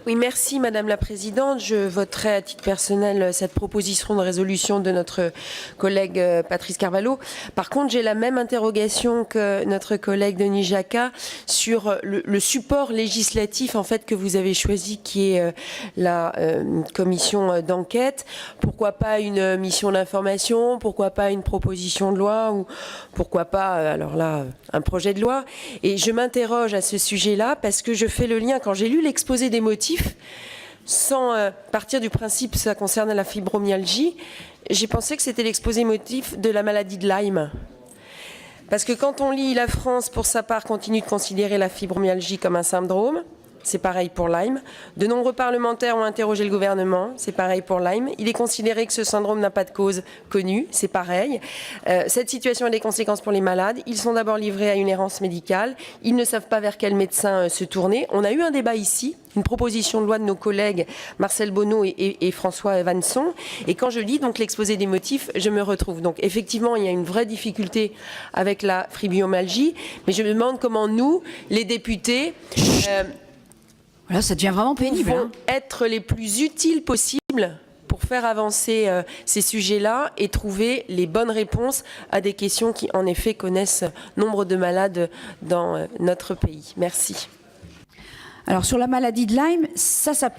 Oui, merci Madame la Présidente. Je voterai à titre personnel cette proposition de résolution de notre collègue Patrice Carvalho. Par contre, j'ai la même interrogation que notre collègue Denis Jacquat sur le support législatif en fait que vous avez choisi, qui est la commission d'enquête. Pourquoi pas une mission d'information? Pourquoi pas une proposition de loi? Ou pourquoi pas, alors là, un projet de loi? Et je m'interroge à ce sujet-là parce que je fais le lien, quand j'ai lu l'exposé des motifs, sans partir du principe que ça concerne la fibromyalgie, j'ai pensé que c'était l'exposé motif de la maladie de Lyme. Parce que quand on lit, la France, pour sa part, continue de considérer la fibromyalgie comme un syndrome. C'est pareil pour Lyme. De nombreux parlementaires ont interrogé le gouvernement. C'est pareil pour Lyme. Il est considéré que ce syndrome n'a pas de cause connue. C'est pareil. Cette situation a des conséquences pour les malades. Ils sont d'abord livrés à une errance médicale. Ils ne savent pas vers quel médecin se tourner. On a eu un débat ici, une proposition de loi de nos collègues Marcel Bonneau et François Vanson. Et quand je lis donc l'exposé des motifs, je me retrouve. Donc effectivement, il y a une vraie difficulté avec la fibromyalgie. Mais je me demande comment nous, les députés... Voilà, ça devient vraiment pénible. Vont être les plus utiles possibles pour faire avancer ces sujets-là et trouver les bonnes réponses à des questions qui, en effet, connaissent nombre de malades dans notre pays. Merci. Alors, sur la maladie de Lyme, ça